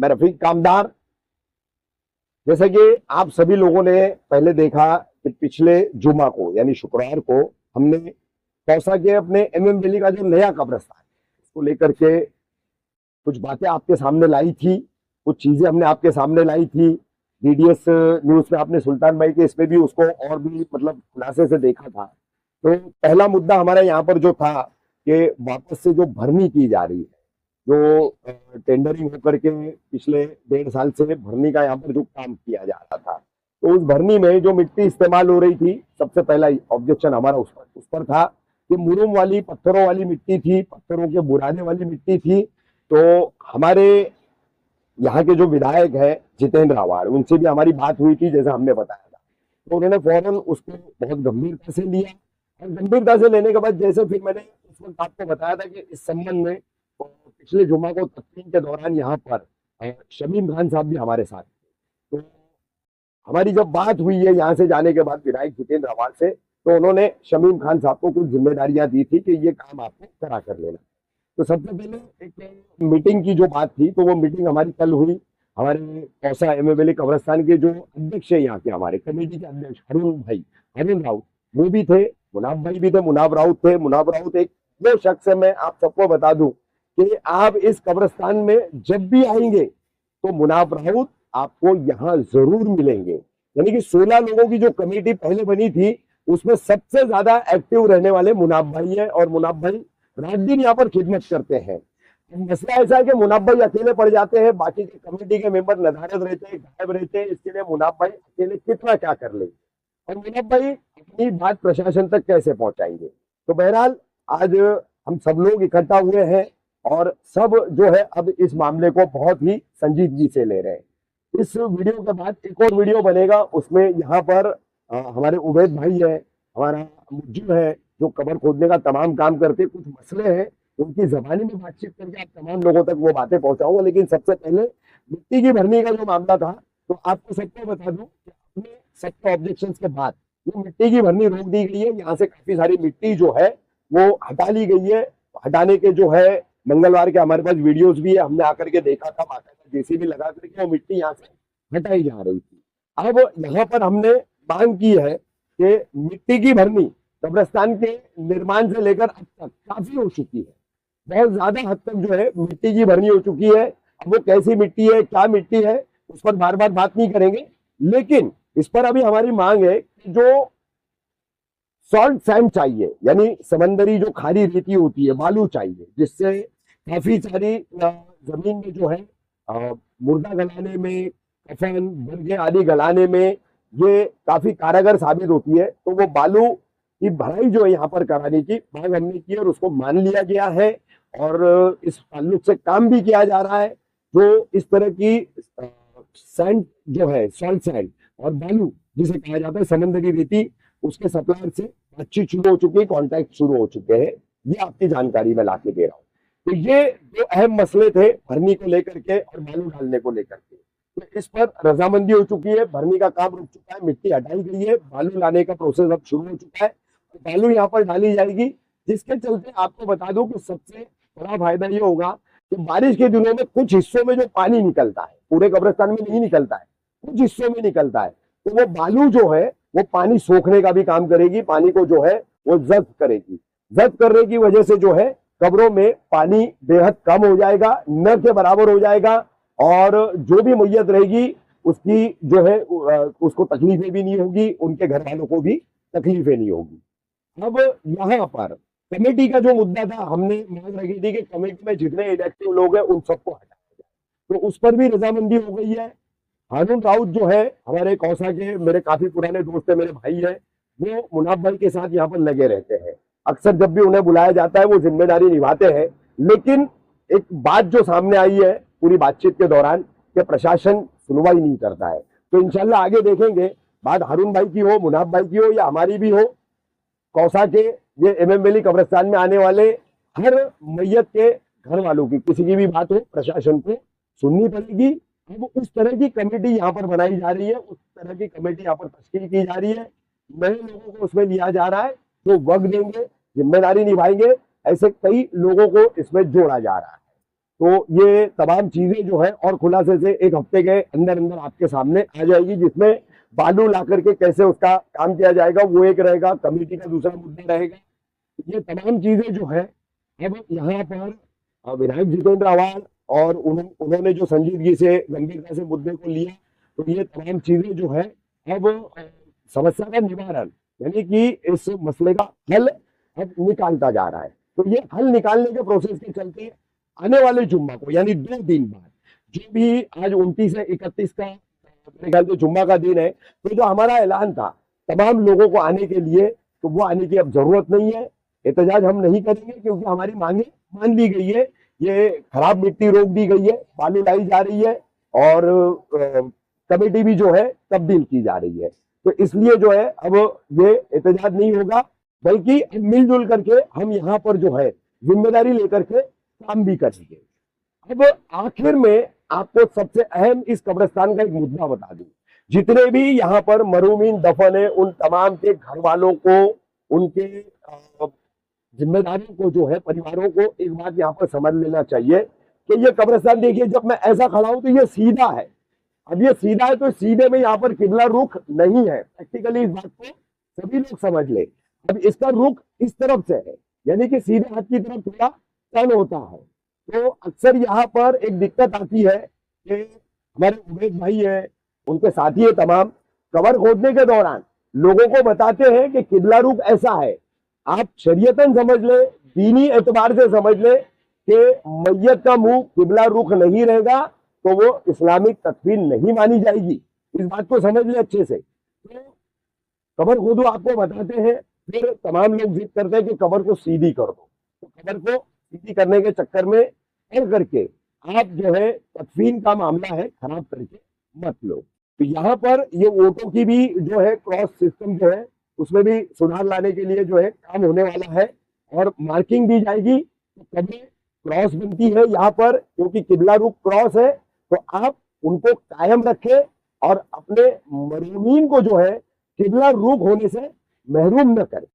मैं रफीक कामदार। जैसे कि आप सभी लोगों ने पहले देखा कि पिछले जुमा को यानी शुक्रवार को हमने कौसा के अपने एमएम वैली का जो नया कब्रिस्तान है उसको लेकर के कुछ बातें आपके सामने लाई थी, कुछ चीजें हमने आपके सामने लाई थी। डीडीएस न्यूज में आपने सुल्तान भाई के इसमें भी उसको और भी मतलब खुलासे से देखा था। तो पहला मुद्दा हमारा यहाँ पर जो था कि वापस से जो भरनी की जा रही है, जो टेंडरिंग होकर के पिछले 1.5 साल से भरनी का यहाँ पर जो काम किया जा रहा था, तो उस भरनी में जो मिट्टी इस्तेमाल हो रही थी, सबसे पहला ऑब्जेक्शन हमारा उस पर था कि मुरुम वाली पत्थरों वाली मिट्टी थी, पत्थरों के बुराने वाली मिट्टी थी। तो हमारे यहाँ के जो विधायक है जितेंद्र आवाड़, उनसे भी हमारी बात हुई थी जैसा हमने बताया था। तो उन्होंने फौरन उसको बहुत गंभीरता से लिया और गंभीरता से लेने के बाद जैसे फिर मैंने उस वक्त आपको बताया था कि इस संबंध में पिछले जुमा को तकरीर के दौरान यहाँ पर शमीम खान साहब भी हमारे साथ थे। तो हमारी जब बात हुई है यहाँ से जाने के बाद विधायक जितेंद्र आवाड़ से, तो उन्होंने शमीम खान साहब को कुछ जिम्मेदारियां दी थी कि ये काम आपको करा कर लेना। तो सबसे पहले एक मीटिंग की जो बात थी, तो वो मीटिंग हमारी कल हुई। हमारे कौसा एमएम वैली कब्रिस्तान के जो अध्यक्ष है यहाँ के, हमारे कमेटी के अध्यक्ष हरुण राउत, वो भी थे, मुनाब भाई भी थे, मुनाब राउत थे। मुनाब राउत एक वो शख्स है, मैं आप सबको बता दूं कि आप इस कब्रिस्तान में जब भी आएंगे तो मुनाब राउत आपको यहाँ जरूर मिलेंगे। यानी कि 16 लोगों की जो कमेटी पहले बनी थी उसमें सबसे ज्यादा एक्टिव रहने वाले मुनाब भाई है, और मुनाब भाई रात दिन यहाँ पर खिदमत करते हैं। मसला ऐसा है कि मुनाब भाई अकेले पड़ जाते हैं, बाकी के कमेटी के मेंबर नदारद रहते हैं, गायब रहते हैं। इसके लिए मुनाब भाई अकेले कितना क्या कर लेंगे और मुनाब भाई अपनी बात प्रशासन तक कैसे पहुंचाएंगे। तो बहरहाल आज हम सब लोग इकट्ठा हुए हैं और सब जो है अब इस मामले को बहुत ही संजीदगी से ले रहे हैं। इस वीडियो के बाद एक और वीडियो बनेगा, उसमें यहाँ पर हमारे उबैद भाई है, हमारा मुज्जिब है, जो कब्र खोदने का तमाम काम करते। कुछ मसले हैं उनकी जबानी में बातचीत करके आप तमाम लोगों तक वो बातें पहुंचाऊंगा। लेकिन सबसे पहले मिट्टी की भरनी का जो मामला था, तो आपको सबको बता दूं कि अपने सबके ऑब्जेक्शन के बाद ये मिट्टी की भरनी रोक दी गई है। यहाँ से काफी सारी मिट्टी जो है वो हटा ली गई है। हटाने के जो है मंगलवार के हमारे पास वीडियोस भी है, हमने आकर के देखा था, बाकायदा जेसीबी लगा करके वो मिट्टी यहाँ से हटाई जा रही थी। अब यहाँ पर हमने मांग की है कि मिट्टी की भरनी कब्रिस्तान के निर्माण से लेकर अब तक काफी हो चुकी है, बहुत ज्यादा हद तक जो है मिट्टी की भरनी हो चुकी है। अब वो कैसी मिट्टी है, क्या मिट्टी है, उस पर बार बार बात नहीं करेंगे, लेकिन इस पर अभी हमारी मांग है कि जो सॉल्ट सैंड चाहिए, यानी समंदरी जो खारी रेती होती है, बालू चाहिए, जिससे काफी सारी जमीन में जो है मुर्दा गलाने में, कफन बर्गे आदि गलाने में ये काफी कारगर साबित होती है। तो वो बालू की भराई जो है यहाँ पर कराने की मांग हमने की और उसको मान लिया गया है और इस ताल्लुक से काम भी किया जा रहा है। जो इस तरह की सैंड जो है, सॉल्ट सैंड और बालू जिसे कहा जाता है समंदरी रेती, उसके सप्लायर से बातचीत शुरू हो चुकी है, कॉन्टैक्ट शुरू हो चुके हैं। ये आपकी जानकारी में लाके दे रहा हूँ। तो ये जो अहम मसले थे भरनी को लेकर के और बालू डालने को लेकर के, तो इस पर रजामंदी हो चुकी है। भरनी का काम रुक चुका है, मिट्टी हटाई गई है, बालू लाने का प्रोसेस अब शुरू हो चुका है। तो बालू यहाँ पर डाली जाएगी, जिसके चलते आपको बता दूं कि सबसे बड़ा फायदा ये होगा कि बारिश के दिनों में कुछ हिस्सों में जो पानी निकलता है, पूरे कब्रिस्तान में नहीं निकलता है, कुछ हिस्सों में निकलता है, तो वो बालू जो है वो पानी सोखने का भी काम करेगी, पानी को जो है वो जब्त करेगी। जब्त करने की वजह से जो है कब्रों में पानी बेहद कम हो जाएगा, न के बराबर हो जाएगा, और जो भी मैयत रहेगी उसकी जो है उसको तकलीफें भी नहीं होगी, उनके घर वालों को भी तकलीफें नहीं होगी। अब यहाँ पर कमेटी का जो मुद्दा था, हमने मांग रखी थी कि कमेटी में जितने इलेक्टिव लोग हैं उन सबको हटाया जाए, तो उस पर भी रजामंदी हो गई है। हारून राउत जो है हमारे कौसा के मेरे काफी पुराने दोस्त है, मेरे भाई है, वो मुनाब भाई के साथ यहाँ पर लगे रहते हैं। अक्सर जब भी उन्हें बुलाया जाता है वो जिम्मेदारी निभाते हैं। लेकिन एक बात जो सामने आई है पूरी बातचीत के दौरान कि प्रशासन सुनवाई नहीं करता है। तो इंशाल्लाह आगे देखेंगे, बात हारून भाई की हो, मुनाब भाई की हो या हमारी भी हो, कौसा के ये एमएम वैली कब्रिस्तान में आने वाले हर मैयत के घर वालों की किसी की भी बात हो, प्रशासन को सुननी पड़ेगी। अब उस तरह की कमेटी यहाँ पर बनाई जा रही है, उस तरह की कमेटी यहाँ पर तश्कील की जा रही है। नए लोगों को उसमें लिया जा रहा है जो वक्त देंगे, जिम्मेदारी निभाएंगे, ऐसे कई लोगों को इसमें जोड़ा जा रहा है। तो ये तमाम चीजें जो है और खुलासे से एक हफ्ते के अंदर अंदर आपके सामने आ जाएगी, जिसमें बालू ला करके कैसे उसका काम किया जाएगा वो एक रहेगा, कमेटी का दूसरा मुद्दा रहेगा। ये तमाम चीजें जो है अब यहाँ पर विधायक जितेंद्र आवाल और उन्होंने जो संजीदगी से गंभीरता से मुद्दे को लिया, तो ये तमाम चीजें जो है अब समस्या का निवारण यानी कि इस मसले का हल अब निकालता जा रहा है। तो ये हल निकालने के प्रोसेस के चलते आने वाले जुम्मा को यानी 2 दिन बाद, जो भी आज 29 है 31 का मेरे ख्याल से जुम्मा का दिन है, तो जो हमारा ऐलान था तमाम लोगों को आने के लिए, तो वो आने की अब जरूरत नहीं है। एहतजाज हम नहीं करेंगे क्योंकि हमारी मांगे मान ली गई है, ये खराब मिट्टी रोक दी गई है, बालू लाई जा रही है और कमेटी भी जो है तब्दील की जा रही है। तो इसलिए जो है अब ये एहतजाज नहीं होगा, बल्कि मिलजुल करके हम यहाँ पर जो है जिम्मेदारी लेकर के काम भी करेंगे। अब आखिर में आपको सबसे अहम इस कब्रिस्तान का एक मुद्दा बता दूं, जितने भी यहाँ पर मरूमीन दफन है उन तमाम के घर वालों को, उनके जिम्मेदारियों को जो है, परिवारों को एक बात यहाँ पर समझ लेना चाहिए कि ये कब्रिस्तान देखिए, जब मैं ऐसा खड़ा हूं तो ये सीधा है। अब ये सीधा है तो सीधे में यहाँ पर किबला रुख नहीं है, प्रैक्टिकली इस बात को सभी लोग समझ ले। अब इसका रुख इस तरफ से है, यानी कि सीधे हाथ की तरफ थोड़ा टर्न होता है। तो अक्सर यहाँ पर एक दिक्कत आती है कि हमारे उमेश भाई है, उनके साथी है तमाम, कबर खोदने के दौरान लोगों को बताते हैं कि किबला रुख ऐसा है। आप शरीयतन समझ ले, दीनी एतबार से समझ ले कि मैयत का मुंह किबला रुख नहीं रहेगा तो वो इस्लामिक तकफीन नहीं मानी जाएगी। इस बात को समझ ले अच्छे से। तो कबर खोदो आपको बताते हैं, फिर तमाम लोग जिद करते हैं कि कबर को सीधी कर दो। तो कबर को सीधी करने के चक्कर में कर करके आप जो है तकफीन का मामला है खराब करके मत लो। तो यहाँ पर ये वोटों की भी जो है क्रॉस सिस्टम जो है उसमें भी सुधार लाने के लिए जो है काम होने वाला है और मार्किंग दी जाएगी। तो कब्रें क्रॉस बनती है यहाँ पर, क्योंकि किबला रुख क्रॉस है, तो आप उनको कायम रखें और अपने मरहूमीन को जो है किबला रुख होने से महरूम न करें।